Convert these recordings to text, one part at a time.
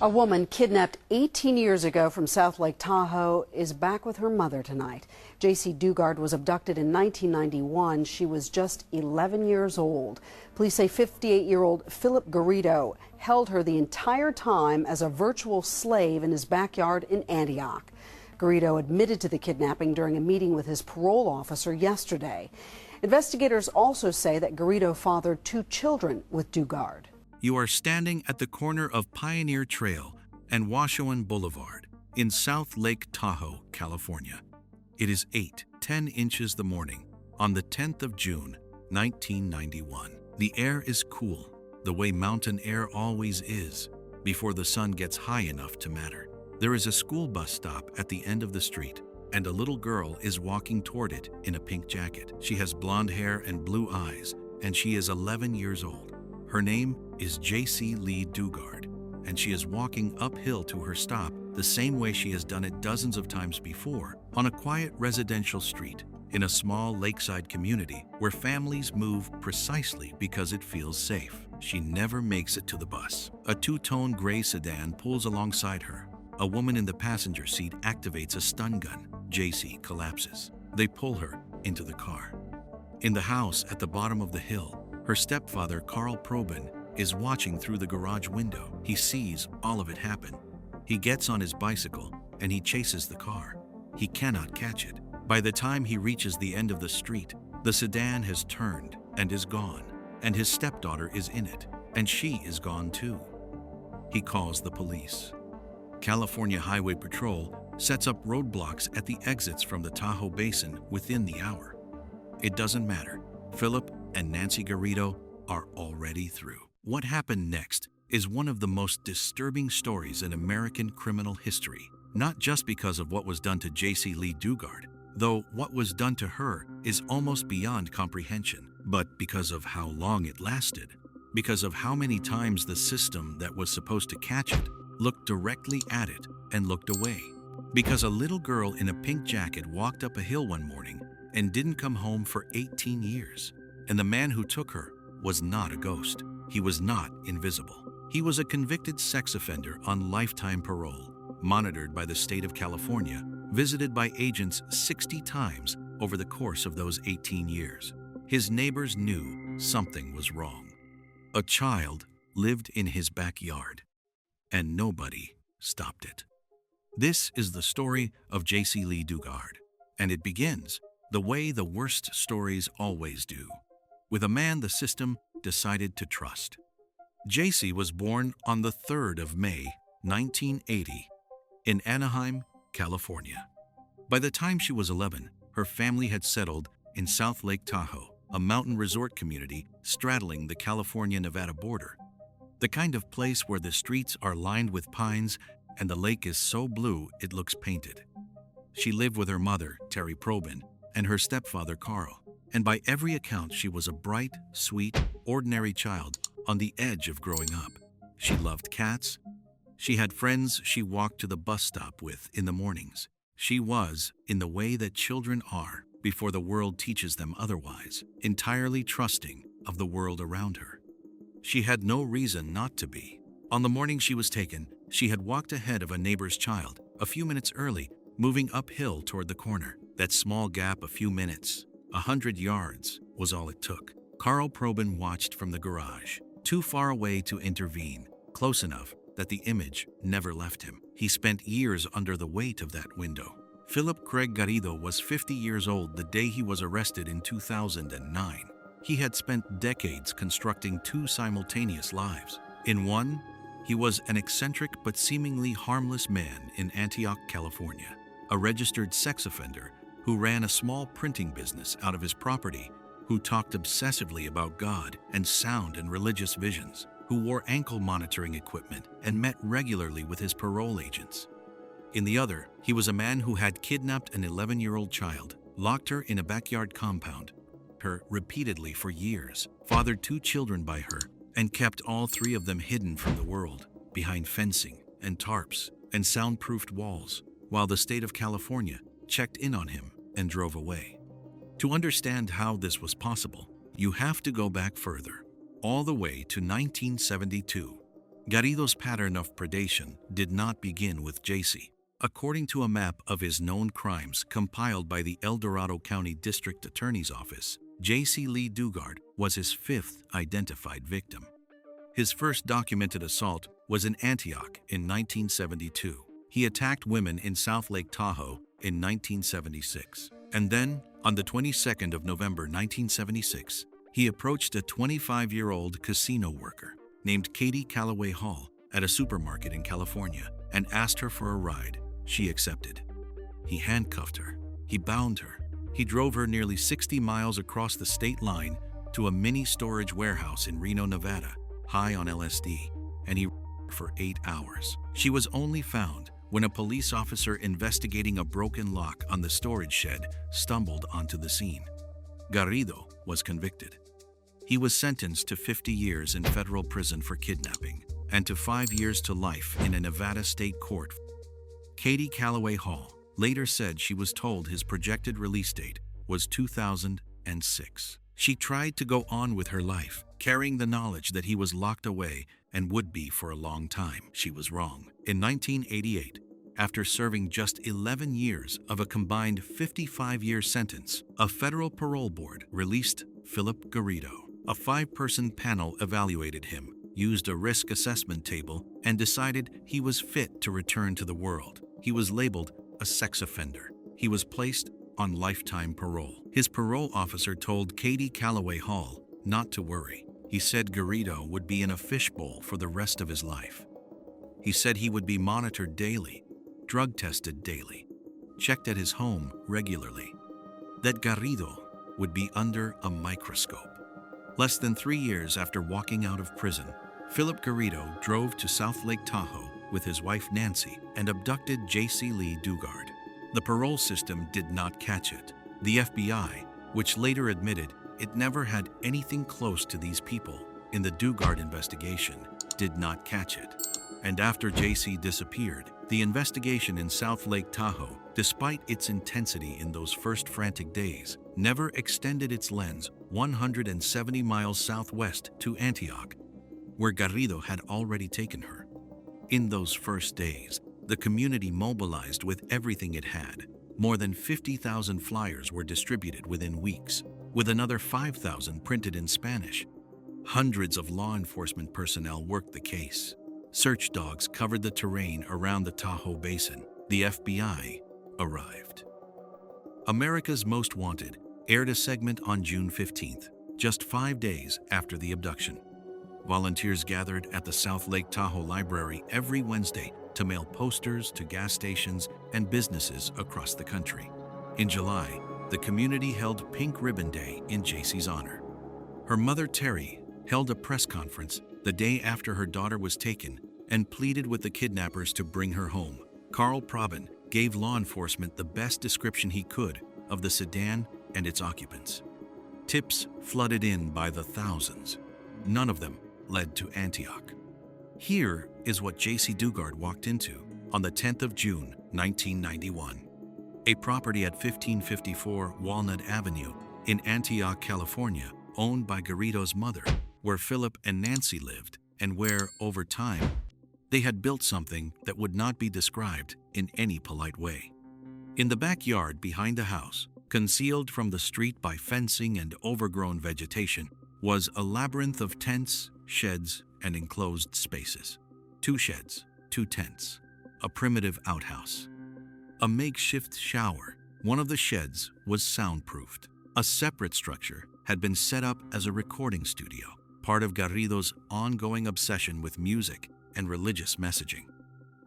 A woman kidnapped 18 years ago from South Lake Tahoe is back with her mother tonight. Jaycee Dugard was abducted in 1991. She was just 11 years old. Police say 58-year-old Phillip Garrido held her the entire time as a virtual slave in his backyard in Antioch. Garrido admitted to the kidnapping during a meeting with his parole officer yesterday. Investigators also say that Garrido fathered 2 children with Dugard. You are standing at the corner of Pioneer Trail and Washoe Boulevard in South Lake Tahoe, California. It is 8:10 inches the morning on the 10th of June, 1991. The air is cool, the way mountain air always is, before the sun gets high enough to matter. There is a school bus stop at the end of the street, and a little girl is walking toward it in a pink jacket. She has blonde hair and blue eyes, and she is 11 years old. Her name is Jaycee Lee Dugard, and she is walking uphill to her stop the same way she has done it dozens of times before, on a quiet residential street in a small lakeside community where families move precisely because it feels safe. She never makes it to the bus. A 2-tone gray sedan pulls alongside her. A woman in the passenger seat activates a stun gun. Jaycee collapses. They pull her into the car. In the house at the bottom of the hill, her stepfather, Carl Probin, is watching through the garage window. He sees all of it happen. He gets on his bicycle and he chases the car. He cannot catch it. By the time he reaches the end of the street, the sedan has turned and is gone, and his stepdaughter is in it, and she is gone too. He calls the police. California Highway Patrol sets up roadblocks at the exits from the Tahoe Basin within the hour. It doesn't matter. Phillip and Nancy Garrido are already through. What happened next is one of the most disturbing stories in American criminal history, not just because of what was done to Jaycee Lee Dugard, though what was done to her is almost beyond comprehension, but because of how long it lasted, because of how many times the system that was supposed to catch it looked directly at it and looked away, because a little girl in a pink jacket walked up a hill one morning and didn't come home for 18 years. And the man who took her was not a ghost. He was not invisible. He was a convicted sex offender on lifetime parole, monitored by the state of California, visited by agents 60 times over the course of those 18 years. His neighbors knew something was wrong. A child lived in his backyard, and nobody stopped it. This is the story of Jaycee Lee Dugard, and it begins the way the worst stories always do, with a man the system decided to trust. Jaycee was born on the 3rd of May, 1980, in Anaheim, California. By the time she was 11, her family had settled in South Lake Tahoe, a mountain resort community straddling the California-Nevada border, the kind of place where the streets are lined with pines and the lake is so blue it looks painted. She lived with her mother, Terry Probin, and her stepfather, Carl. And by every account, she was a bright, sweet, ordinary child on the edge of growing up. She loved cats. She had friends she walked to the bus stop with in the mornings. She was, in the way that children are before the world teaches them otherwise, entirely trusting of the world around her. She had no reason not to be. On the morning she was taken, she had walked ahead of a neighbor's child, a few minutes early, moving uphill toward the corner. That small gap, a few minutes, 100 yards, was all it took. Carl Probin watched from the garage, too far away to intervene, close enough that the image never left him. He spent years under the weight of that window. Phillip Craig Garrido was 50 years old the day he was arrested in 2009. He had spent decades constructing 2 simultaneous lives. In one, he was an eccentric but seemingly harmless man in Antioch, California, a registered sex offender who ran a small printing business out of his property, who talked obsessively about God and sound and religious visions, who wore ankle monitoring equipment and met regularly with his parole agents. In the other, he was a man who had kidnapped an 11-year-old child, locked her in a backyard compound, her repeatedly for years, fathered 2 children by her, and kept all 3 of them hidden from the world, behind fencing and tarps and soundproofed walls, while the state of California checked in on him and drove away. To understand how this was possible, you have to go back further, all the way to 1972. Garrido's pattern of predation did not begin with Jaycee. According to a map of his known crimes compiled by the El Dorado County District Attorney's Office, Jaycee Lee Dugard was his fifth identified victim. His first documented assault was in Antioch in 1972. He attacked women in South Lake Tahoe in 1976. And then, on the 22nd of November 1976, he approached a 25-year-old casino worker named Katie Calloway Hall at a supermarket in California and asked her for a ride. She accepted. He handcuffed her. He bound her. He drove her nearly 60 miles across the state line to a mini storage warehouse in Reno, Nevada, high on LSD, and he for 8 hours. She was only found when a police officer investigating a broken lock on the storage shed stumbled onto the scene. Garrido was convicted. He was sentenced to 50 years in federal prison for kidnapping and to 5 years to life in a Nevada state court. Katie Calloway Hall later said she was told his projected release date was 2006. She tried to go on with her life, carrying the knowledge that he was locked away and would be for a long time. She was wrong. In 1988, after serving just 11 years of a combined 55-year sentence, a federal parole board released Phillip Garrido. A 5-person panel evaluated him, used a risk assessment table, and decided he was fit to return to the world. He was labeled a sex offender. He was placed on lifetime parole. His parole officer told Katie Calloway Hall not to worry. He said Garrido would be in a fishbowl for the rest of his life. He said he would be monitored daily, drug tested daily, checked at his home regularly, that Garrido would be under a microscope. Less than 3 years after walking out of prison, Phillip Garrido drove to South Lake Tahoe with his wife Nancy and abducted Jaycee Lee Dugard. The parole system did not catch it. The FBI, which later admitted it never had anything close to these people in the Dugard investigation, did not catch it. And after Jaycee disappeared, the investigation in South Lake Tahoe, despite its intensity in those first frantic days, never extended its lens 170 miles southwest to Antioch, where Garrido had already taken her. In those first days, the community mobilized with everything it had. More than 50,000 flyers were distributed within weeks, with another 5,000 printed in Spanish. Hundreds of law enforcement personnel worked the case. Search dogs covered the terrain around the Tahoe Basin. The FBI arrived. America's Most Wanted aired a segment on June 15th, just 5 days after the abduction. Volunteers gathered at the South Lake Tahoe Library every Wednesday to mail posters to gas stations and businesses across the country. In July, the community held Pink Ribbon Day in Jaycee's honor. Her mother, Terry, held a press conference the day after her daughter was taken and pleaded with the kidnappers to bring her home. Carl Probin gave law enforcement the best description he could of the sedan and its occupants. Tips flooded in by the thousands. None of them led to Antioch. Here is what Jaycee Dugard walked into on the 10th of June, 1991. A property at 1554 Walnut Avenue in Antioch, California, owned by Garrido's mother, where Phillip and Nancy lived, and where, over time, they had built something that would not be described in any polite way. In the backyard behind the house, concealed from the street by fencing and overgrown vegetation, was a labyrinth of tents, sheds, and enclosed spaces. 2 sheds, 2 tents, a primitive outhouse, a makeshift shower. One of the sheds was soundproofed. A separate structure had been set up as a recording studio, part of Garrido's ongoing obsession with music and religious messaging.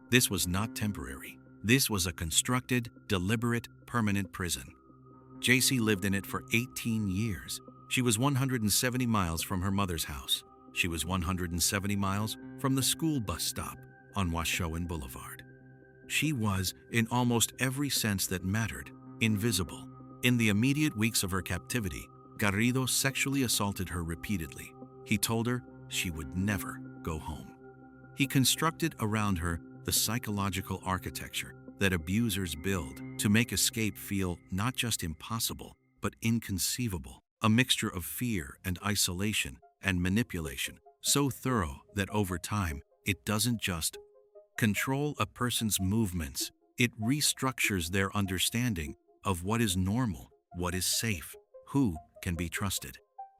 This was not temporary. This was a constructed, deliberate, permanent prison. Jaycee lived in it for 18 years. She was 170 miles from her mother's house. She was 170 miles from the school bus stop on Washoe Boulevard. She was, in almost every sense that mattered, invisible. In the immediate weeks of her captivity, Garrido sexually assaulted her repeatedly. He told her she would never go home. He constructed around her the psychological architecture that abusers build to make escape feel not just impossible, but inconceivable. A mixture of fear and isolation and manipulation, so thorough that over time, It doesn't just control a person's movements, it restructures their understanding of what is normal, what is safe, who can be trusted.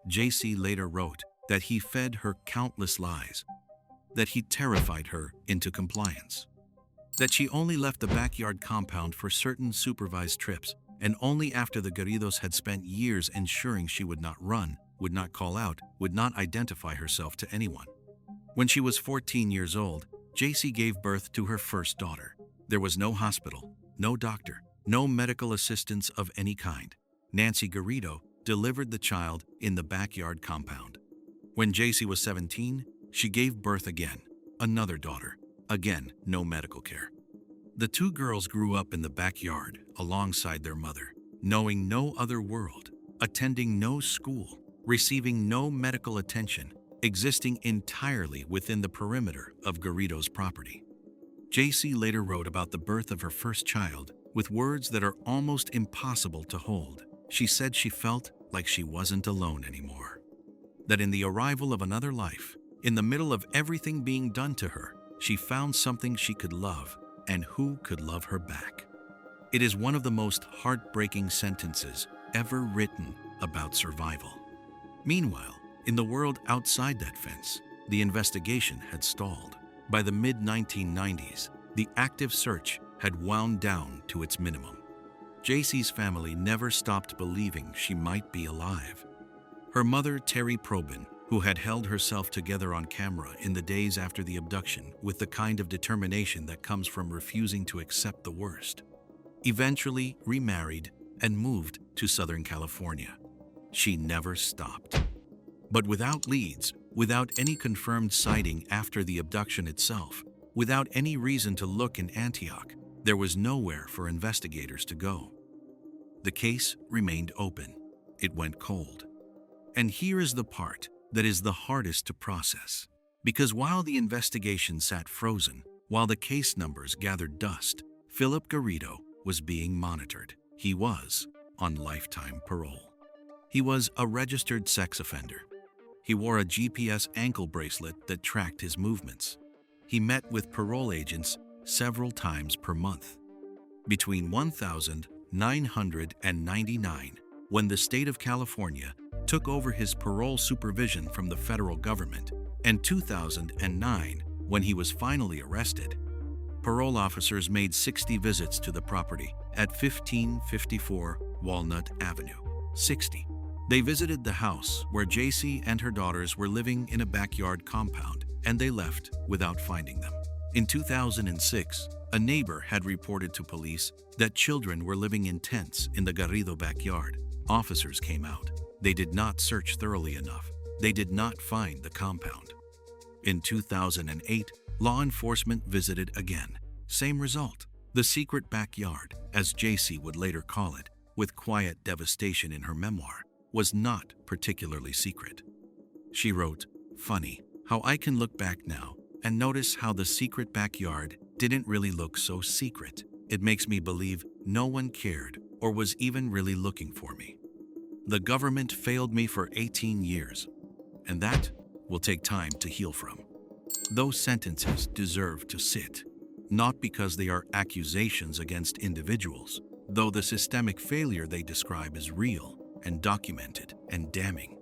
Jaycee later wrote that he fed her countless lies, that he terrified her into compliance, that she only left the backyard compound for certain supervised trips, and only after the Garridos had spent years ensuring she would not run, would not call out, would not identify herself to anyone. When she was 14 years old, Jaycee gave birth to her first daughter. There was no hospital, no doctor, no medical assistance of any kind. Nancy Garrido delivered the child in the backyard compound. When Jaycee was 17, she gave birth again, another daughter. Again, no medical care. The two girls grew up in the backyard alongside their mother, knowing no other world, attending no school, receiving no medical attention, existing entirely within the perimeter of Garrido's property. Jaycee later wrote about the birth of her first child with words that are almost impossible to hold. She said she felt like she wasn't alone anymore. That in the arrival of another life, in the middle of everything being done to her, she found something she could love, and who could love her back. It is one of the most heartbreaking sentences ever written about survival. Meanwhile, in the world outside that fence, the investigation had stalled. By the mid-1990s, the active search had wound down to its minimum. Jaycee's family never stopped believing she might be alive. Her mother, Terry Probin, who had held herself together on camera in the days after the abduction with the kind of determination that comes from refusing to accept the worst, eventually remarried and moved to Southern California. She never stopped. But without leads, without any confirmed sighting after the abduction itself, without any reason to look in Antioch, there was nowhere for investigators to go. The case remained open. It went cold. And here is the part that is the hardest to process. Because while the investigation sat frozen, while the case numbers gathered dust, Phillip Garrido was being monitored. He was on lifetime parole. He was a registered sex offender. He wore a GPS ankle bracelet that tracked his movements. He met with parole agents several times per month. Between 1999, when the state of California took over his parole supervision from the federal government, and 2009, when he was finally arrested, parole officers made 60 visits to the property at 1554 Walnut Avenue. 60. They visited the house where Jaycee and her daughters were living in a backyard compound, and they left without finding them. In 2006, a neighbor had reported to police that children were living in tents in the Garrido backyard. Officers came out. They did not search thoroughly enough. They did not find the compound. In 2008, law enforcement visited again. Same result. The secret backyard, as Jaycee would later call it, with quiet devastation in her memoir, was not particularly secret. She wrote, "Funny how I can look back now and notice how the secret backyard didn't really look so secret. It makes me believe no one cared or was even really looking for me. The government failed me for 18 years, and that will take time to heal from." Those sentences deserve to sit, not because they are accusations against individuals, though the systemic failure they describe is real and documented and damning,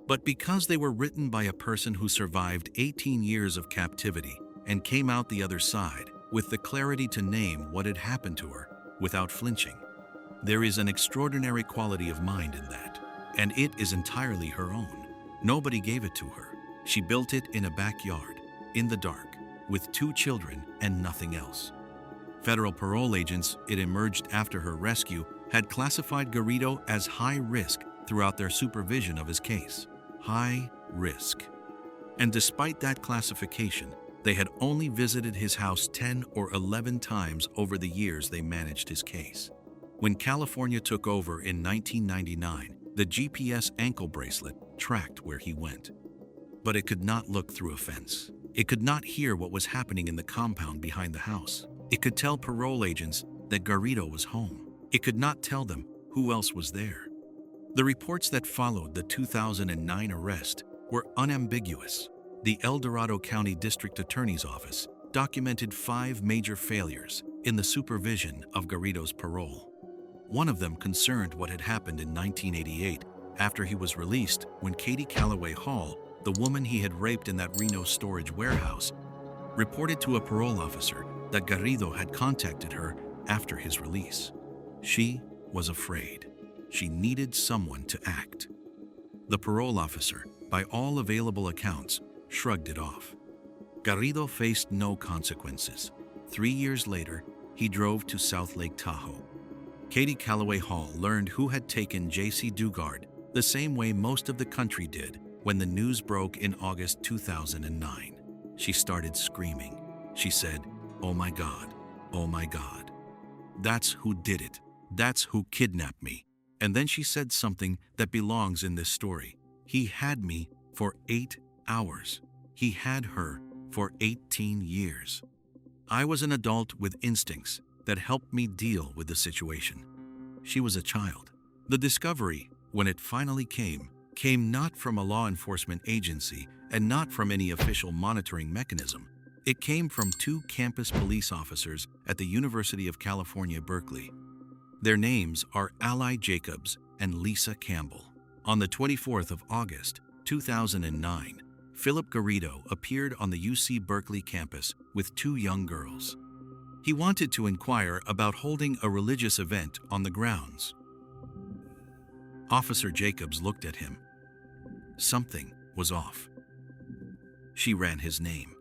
but because they were written by a person who survived 18 years of captivity and came out the other side with the clarity to name what had happened to her without flinching. There is an extraordinary quality of mind in that, and it is entirely her own. Nobody gave it to her. She built it in a backyard, in the dark, with 2 children and nothing else. Federal parole agents, it emerged after her rescue, had classified Garrido as high risk throughout their supervision of his case. High risk. And despite that classification, they had only visited his house 10 or 11 times over the years they managed his case. When California took over in 1999, the GPS ankle bracelet tracked where he went. But it could not look through a fence. It could not hear what was happening in the compound behind the house. It could tell parole agents that Garrido was home. It could not tell them who else was there. The reports that followed the 2009 arrest were unambiguous. the El Dorado County District Attorney's Office documented 5 major failures in the supervision of Garrido's parole. One of them concerned what had happened in 1988 after he was released, when Katie Calloway Hall, the woman he had raped in that Reno storage warehouse, reported to a parole officer that Garrido had contacted her after his release. She was afraid. She needed someone to act. The parole officer, by all available accounts, shrugged it off. Garrido faced no consequences. 3 years later, he drove to South Lake Tahoe. Katie Calloway Hall learned who had taken Jaycee Dugard the same way most of the country did when the news broke in August 2009. She started screaming. She said, "Oh my God, oh my God. That's who did it. That's who kidnapped me." And then she said something that belongs in this story. He had me for 8 hours. He had her for 18 years. I was an adult with instincts that helped me deal with the situation. She was a child. The discovery, when it finally came not from a law enforcement agency and not from any official monitoring mechanism. It came from 2 campus police officers at the University of California, Berkeley. Their names are Ally Jacobs and Lisa Campbell. On the 24th of August, 2009, Phillip Garrido appeared on the UC Berkeley campus with 2 young girls. He wanted to inquire about holding a religious event on the grounds. Officer Jacobs looked at him. Something was off. She ran his name.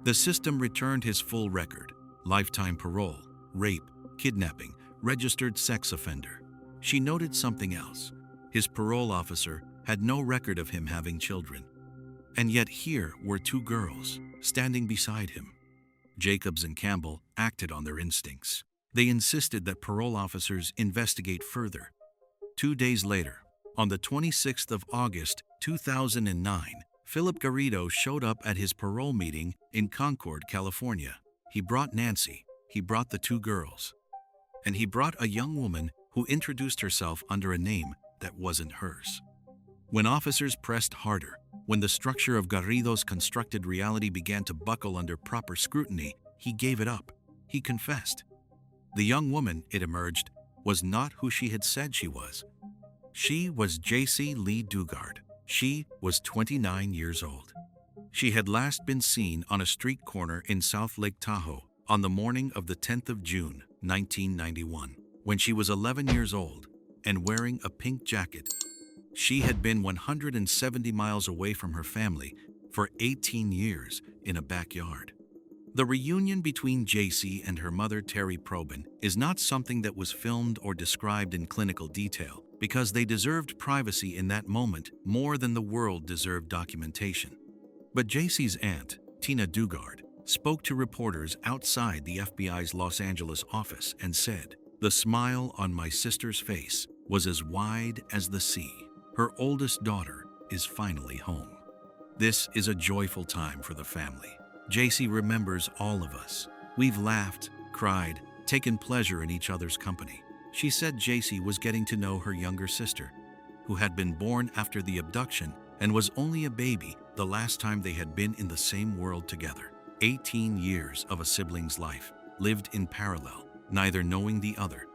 The system returned his full record: lifetime parole, rape, kidnapping, registered sex offender. She noted something else. His parole officer had no record of him having children. And yet here were 2 girls standing beside him. Jacobs and Campbell acted on their instincts. They insisted that parole officers investigate further. 2 days later, on the 26th of August, 2009, Phillip Garrido showed up at his parole meeting in Concord, California. He brought Nancy, he brought the 2 girls, and he brought a young woman who introduced herself under a name that wasn't hers. When officers pressed harder, when the structure of Garrido's constructed reality began to buckle under proper scrutiny, he gave it up. He confessed. The young woman, it emerged, was not who she had said she was. She was Jaycee Lee Dugard. She was 29 years old. She had last been seen on a street corner in South Lake Tahoe on the morning of the 10th of June, 1991, when she was 11 years old and wearing a pink jacket. She had been 170 miles away from her family for 18 years in a backyard. The reunion between Jaycee and her mother, Terry Probin, is not something that was filmed or described in clinical detail, because they deserved privacy in that moment more than the world deserved documentation. But Jaycee's aunt, Tina Dugard, spoke to reporters outside the FBI's Los Angeles office and said, "The smile on my sister's face was as wide as the sea. Her oldest daughter is finally home." This is a joyful time for the family. Jaycee remembers all of us. We've laughed, cried, taken pleasure in each other's company. She said Jaycee was getting to know her younger sister, who had been born after the abduction and was only a baby the last time they had been in the same world together. 18 years of a sibling's life, lived in parallel, neither knowing the other.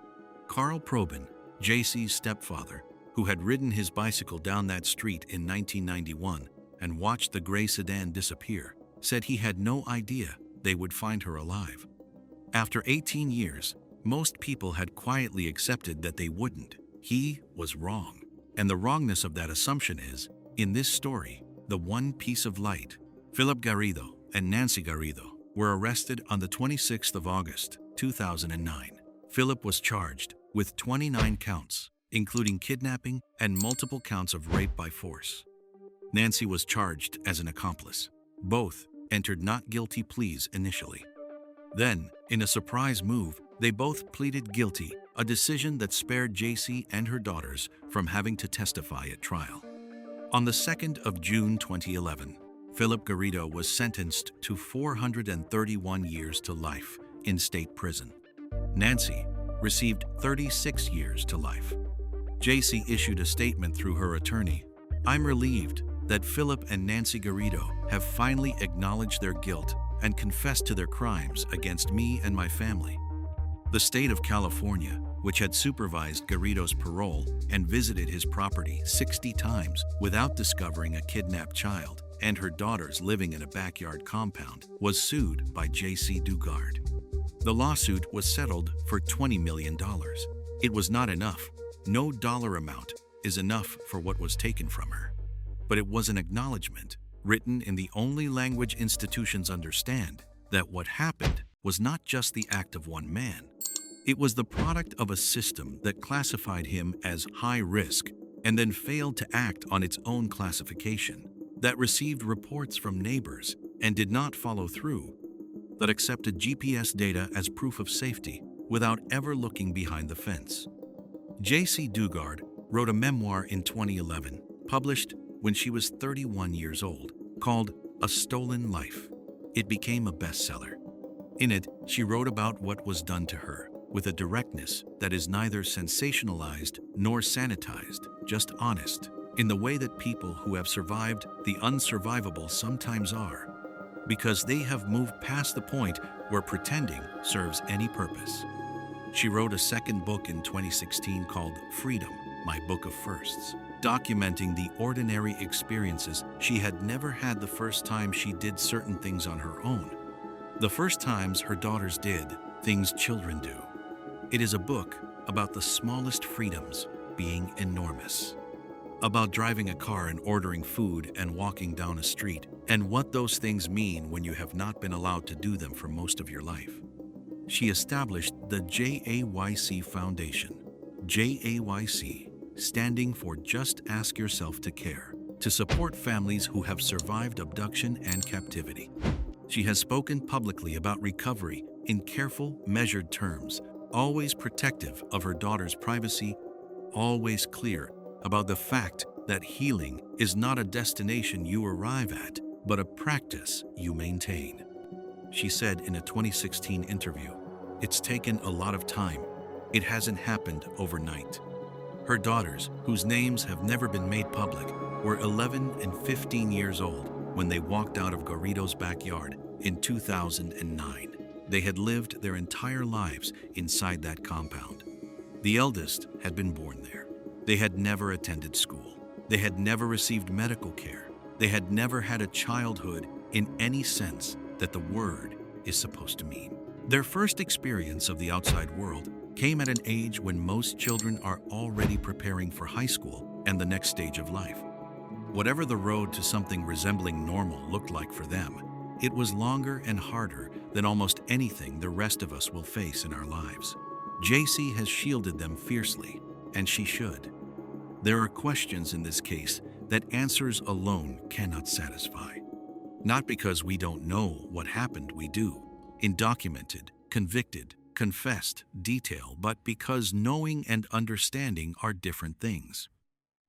Carl Probin, Jaycee's stepfather, who had ridden his bicycle down that street in 1991 and watched the gray sedan disappear, said he had no idea they would find her alive. After 18 years, most people had quietly accepted that they wouldn't. He was wrong. And the wrongness of that assumption is, in this story, the one piece of light. Phillip Garrido and Nancy Garrido were arrested on the 26th of August, 2009. Phillip was charged with 29 counts, including kidnapping and multiple counts of rape by force. Nancy was charged as an accomplice. Both entered not guilty pleas initially. Then, in a surprise move, they both pleaded guilty, a decision that spared Jaycee and her daughters from having to testify at trial. On the 2nd of June 2011, Phillip Garrido was sentenced to 431 years to life in state prison. Nancy received 36 years to life. Jaycee issued a statement through her attorney. "I'm relieved that Phillip and Nancy Garrido have finally acknowledged their guilt and confessed to their crimes against me and my family. The state of California, which had supervised Garrido's parole and visited his property 60 times without discovering a kidnapped child and her daughters living in a backyard compound, was sued by Jaycee Dugard. The lawsuit was settled for $20 million. It was not enough. No dollar amount is enough for what was taken from her. But it was an acknowledgement, written in the only language institutions understand, that what happened was not just the act of one man. It was the product of a system that classified him as high risk and then failed to act on its own classification, that received reports from neighbors and did not follow through, that accepted GPS data as proof of safety without ever looking behind the fence. Jaycee Dugard wrote a memoir in 2011, published when she was 31 years old, called A Stolen Life. It became a bestseller. In it, she wrote about what was done to her, with a directness that is neither sensationalized nor sanitized, just honest, in the way that people who have survived the unsurvivable sometimes are, because they have moved past the point where pretending serves any purpose. She wrote a second book in 2016 called Freedom, My Book of Firsts, documenting the ordinary experiences she had never had the first time she did certain things on her own, the first times her daughters did things children do. It is a book about the smallest freedoms being enormous, about driving a car and ordering food and walking down a street, and what those things mean when you have not been allowed to do them for most of your life. She established the JAYC Foundation, JAYC standing for Just Ask Yourself to Care, to support families who have survived abduction and captivity. She has spoken publicly about recovery in careful, measured terms, always protective of her daughter's privacy, always clear about the fact that healing is not a destination you arrive at, but a practice you maintain. She said in a 2016 interview, "It's taken a lot of time. It hasn't happened overnight." Her daughters, whose names have never been made public, were 11 and 15 years old when they walked out of Garrido's backyard in 2009. They had lived their entire lives inside that compound. The eldest had been born there. They had never attended school. They had never received medical care. They had never had a childhood in any sense that the word is supposed to mean. Their first experience of the outside world came at an age when most children are already preparing for high school and the next stage of life. Whatever the road to something resembling normal looked like for them, it was longer and harder than almost anything the rest of us will face in our lives. Jaycee has shielded them fiercely, and she should. There are questions in this case that answers alone cannot satisfy. Not because we don't know what happened, we do, in documented, convicted, confessed detail, but because knowing and understanding are different things.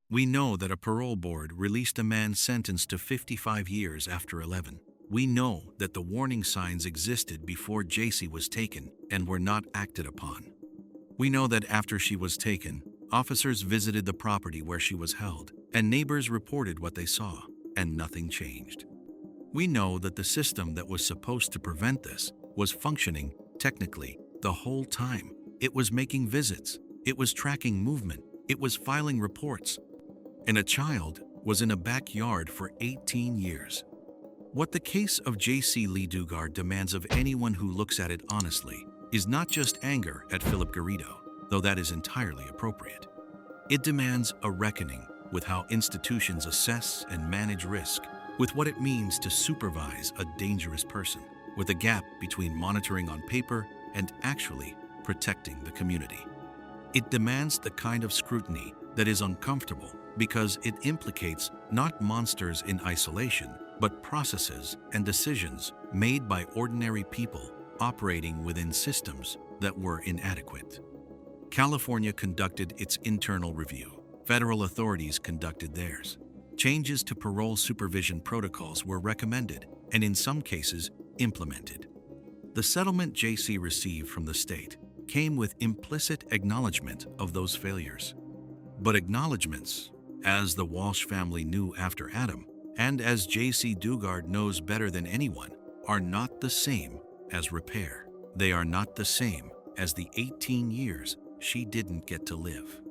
We know that a parole board released a man sentenced to 55 years after 11. We know that the warning signs existed before Jaycee was taken and were not acted upon. We know that after she was taken, officers visited the property where she was held, and neighbors reported what they saw, and nothing changed. We know that the system that was supposed to prevent this was functioning, technically, the whole time. It was making visits, it was tracking movement, it was filing reports, and a child was in a backyard for 18 years. What the case of Jaycee Lee Dugard demands of anyone who looks at it honestly is not just anger at Phillip Garrido, though that is entirely appropriate. It demands a reckoning with how institutions assess and manage risk, with what it means to supervise a dangerous person, with a gap between monitoring on paper and actually protecting the community. It demands the kind of scrutiny that is uncomfortable because it implicates not monsters in isolation, but processes and decisions made by ordinary people operating within systems that were inadequate. California conducted its internal review. Federal authorities conducted theirs. Changes to parole supervision protocols were recommended and in some cases implemented. The settlement Jaycee received from the state came with implicit acknowledgement of those failures. But acknowledgements, As the Walsh family knew after Adam, and as Jaycee Dugard knows better than anyone, are not the same as repair. They are not the same as the 18 years she didn't get to live.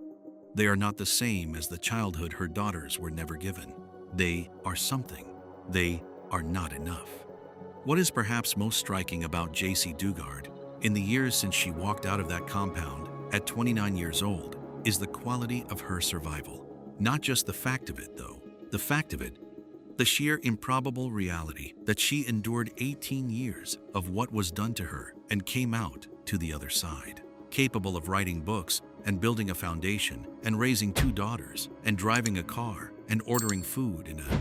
They are not the same as the childhood her daughters were never given. They are something. They are not enough. What is perhaps most striking about Jaycee Dugard, in the years since she walked out of that compound at 29 years old, is the quality of her survival. Not just the fact of it, though. The fact of it, the sheer improbable reality that she endured 18 years of what was done to her and came out to the other side, capable of writing books and building a foundation and raising 2 daughters and driving a car and ordering food in a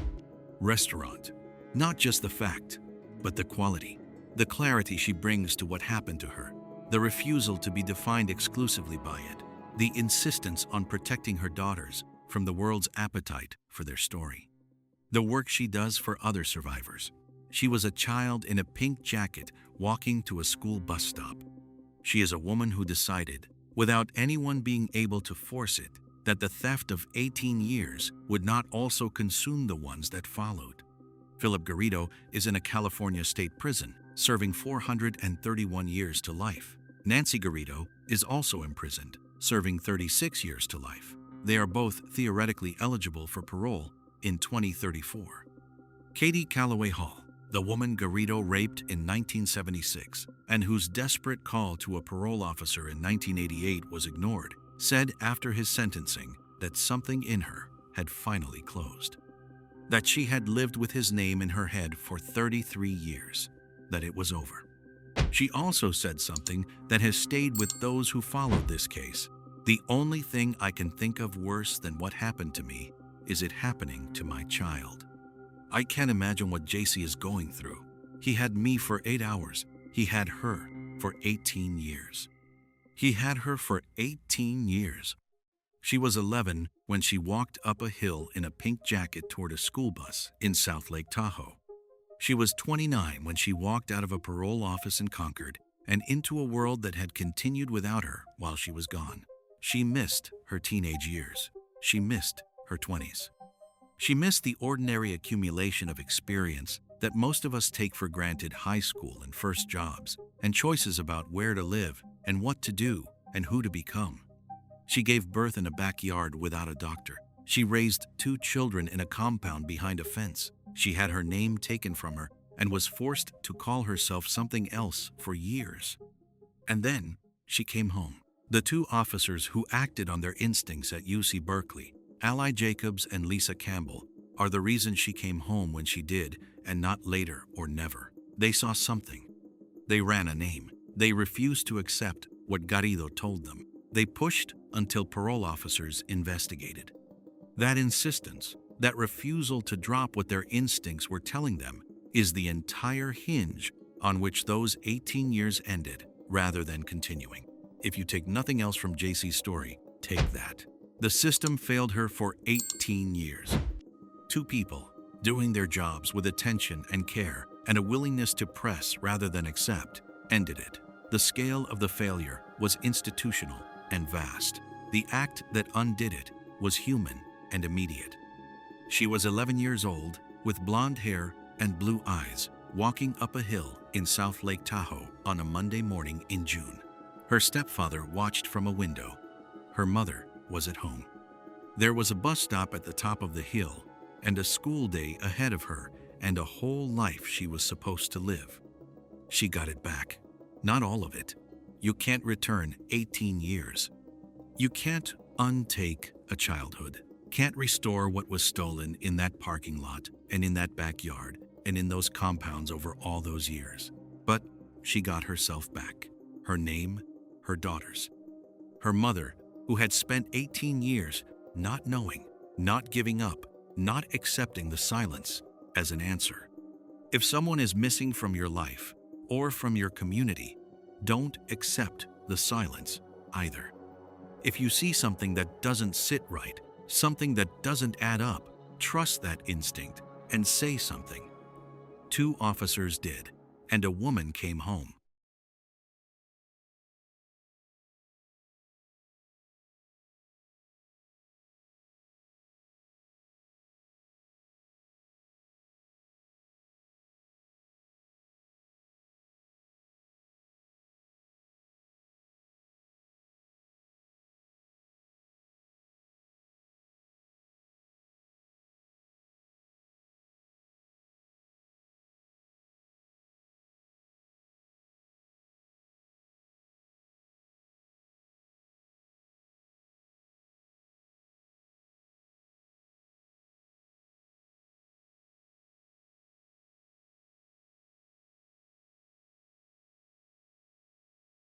restaurant. Not just the fact, but the quality, the clarity she brings to what happened to her, the refusal to be defined exclusively by it, the insistence on protecting her daughters from the world's appetite for their story. The work she does for other survivors. She was a child in a pink jacket walking to a school bus stop. She is a woman who decided, without anyone being able to force it, that the theft of 18 years would not also consume the ones that followed. Phillip Garrido is in a California state prison, serving 431 years to life. Nancy Garrido is also imprisoned, serving 36 years to life. They are both theoretically eligible for parole in 2034. Katie Calloway Hall, the woman Garrido raped in 1976 and whose desperate call to a parole officer in 1988 was ignored, said after his sentencing that something in her had finally closed. That she had lived with his name in her head for 33 years, that it was over. She also said something that has stayed with those who followed this case. The only thing I can think of worse than what happened to me is it happening to my child. I can't imagine what Jaycee is going through. He had me for 8 hours. He had her for 18 years. He had her for 18 years. She was 11 when she walked up a hill in a pink jacket toward a school bus in South Lake Tahoe. She was 29 when she walked out of a parole office in Concord and into a world that had continued without her while she was gone. She missed her teenage years. She missed her 20s. She missed the ordinary accumulation of experience that most of us take for granted: high school and first jobs, and choices about where to live and what to do and who to become. She gave birth in a backyard without a doctor. She raised 2 children in a compound behind a fence. She had her name taken from her and was forced to call herself something else for years. And then she came home. The 2 officers who acted on their instincts at UC Berkeley, Ally Jacobs and Lisa Campbell, are the reason she came home when she did, and not later or never. They saw something. They ran a name. They refused to accept what Garrido told them. They pushed until parole officers investigated. That insistence, that refusal to drop what their instincts were telling them, is the entire hinge on which those 18 years ended, rather than continuing. If you take nothing else from Jaycee's story, take that. The system failed her for 18 years. 2 people, doing their jobs with attention and care and a willingness to press rather than accept, ended it. The scale of the failure was institutional and vast. The act that undid it was human and immediate. She was 11 years old, with blonde hair and blue eyes, walking up a hill in South Lake Tahoe on a Monday morning in June. Her stepfather watched from a window. Her mother was at home. There was a bus stop at the top of the hill, and a school day ahead of her, and a whole life she was supposed to live. She got it back. Not all of it. You can't return 18 years. You can't untake a childhood. Can't restore what was stolen in that parking lot and in that backyard and in those compounds over all those years. But she got herself back. Her name, her daughters. Her mother, who had spent 18 years not knowing, not giving up, not accepting the silence as an answer. If someone is missing from your life or from your community, don't accept the silence either. If you see something that doesn't sit right, something that doesn't add up, trust that instinct and say something. 2 officers did, and a woman came home.